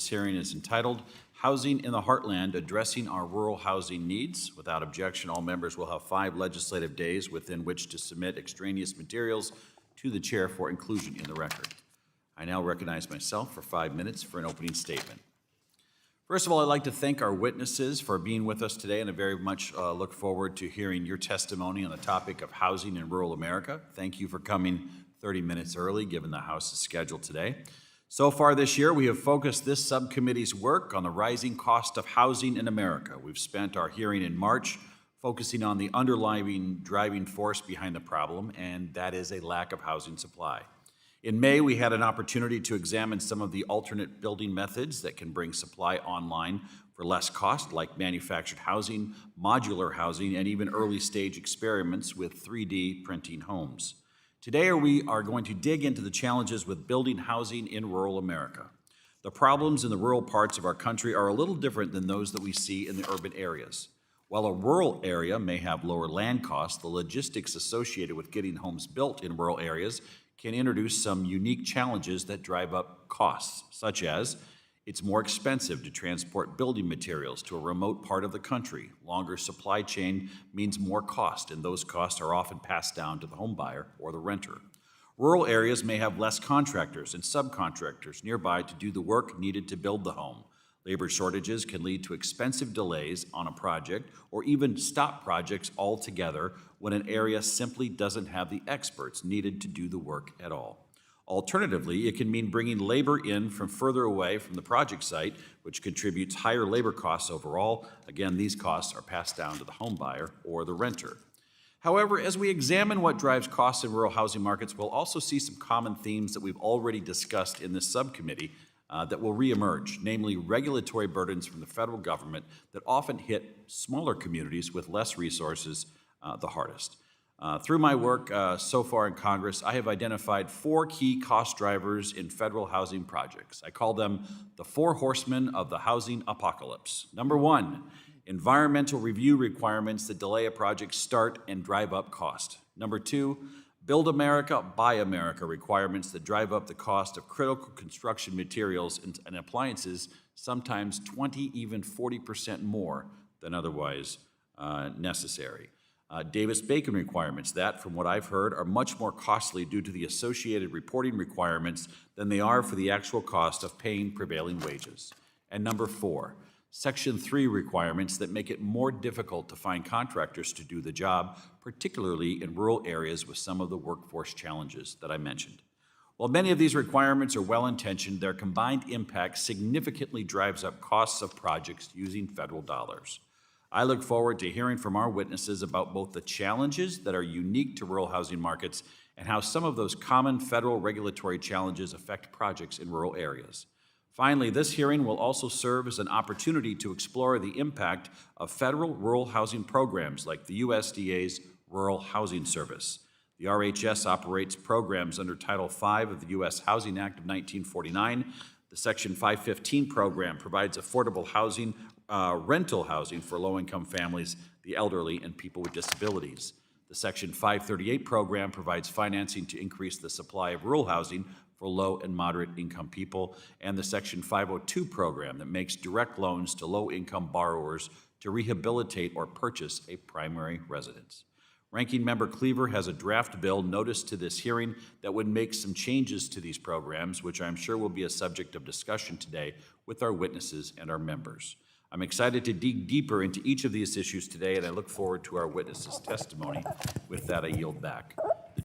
hearing is entitled Housing in the Heartland, Addressing Our Rural Housing Needs. Without objection, all members will have 5 legislative days within which to submit extraneous materials to the chair for inclusion in the record. I now recognize myself for 5 minutes for an opening statement. First of all, I'd like to thank our witnesses for being with us today, and I very much look forward to hearing your testimony on the topic of housing in rural America. Thank you for coming 30 minutes early, given the House's schedule today. So far this year, we have focused this subcommittee's work on the rising cost of housing in America. We've spent our hearing in March focusing on the underlying driving force behind the problem, and that is a lack of housing supply. In May, we had an opportunity to examine some of the alternate building methods that can bring supply online for less cost, like manufactured housing, modular housing, and even early-stage experiments with 3D printing homes. Today, we are going to dig into the challenges with building housing in rural America. The problems in the rural parts of our country are a little different than those that we see in the urban areas. While a rural area may have lower land costs, the logistics associated with getting homes built in rural areas can introduce some unique challenges that drive up costs, such as it's more expensive to transport building materials to a remote part of the country. Longer supply chain means more cost, and those costs are often passed down to the home buyer or the renter. Rural areas may have less contractors and subcontractors nearby to do the work needed to build the home. Labor shortages can lead to expensive delays on a project or even stop projects altogether when an area simply doesn't have the experts needed to do the work at all. Alternatively, it can mean bringing labor in from further away from the project site, which contributes higher labor costs overall. Again, these costs are passed down to the home buyer or the renter. However, as we examine what drives costs in rural housing markets, we'll also see some common themes that we've already discussed in this subcommittee that will reemerge, namely regulatory burdens from the federal government that often hit smaller communities with less resources the hardest. Through my work so far in Congress, I have identified 4 key cost drivers in federal housing projects. I call them the 4 horsemen of the housing apocalypse. Number 1, environmental review requirements that delay a project's start and drive up cost. Number 2, Build America, Buy America requirements that drive up the cost of critical construction materials and appliances, sometimes 20, even 40% more than otherwise necessary. Davis-Bacon requirements that, from what I've heard, are much more costly due to the associated reporting requirements than they are for the actual cost of paying prevailing wages. And number 4, Section 3 requirements that make it more difficult to find contractors to do the job, particularly in rural areas with some of the workforce challenges that I mentioned. While many of these requirements are well-intentioned, their combined impact significantly drives up costs of projects using federal dollars. I look forward to hearing from our witnesses about both the challenges that are unique to rural housing markets and how some of those common federal regulatory challenges affect projects in rural areas. Finally, this hearing will also serve as an opportunity to explore the impact of federal rural housing programs like the USDA's Rural Housing Service. The RHS operates programs under Title V of the U.S. Housing Act of 1949. The Section 515 program provides affordable housing, rental housing for low-income families, the elderly, and people with disabilities. The Section 538 program provides financing to increase the supply of rural housing for low and moderate income people, and the Section 502 program that makes direct loans to low-income borrowers to rehabilitate or purchase a primary residence. Ranking Member Cleaver has a draft bill noticed to this hearing that would make some changes to these programs, which I'm sure will be a subject of discussion today with our witnesses and our members. I'm excited to dig deeper into each of these issues today, and I look forward to our witnesses' testimony. With that, I yield back.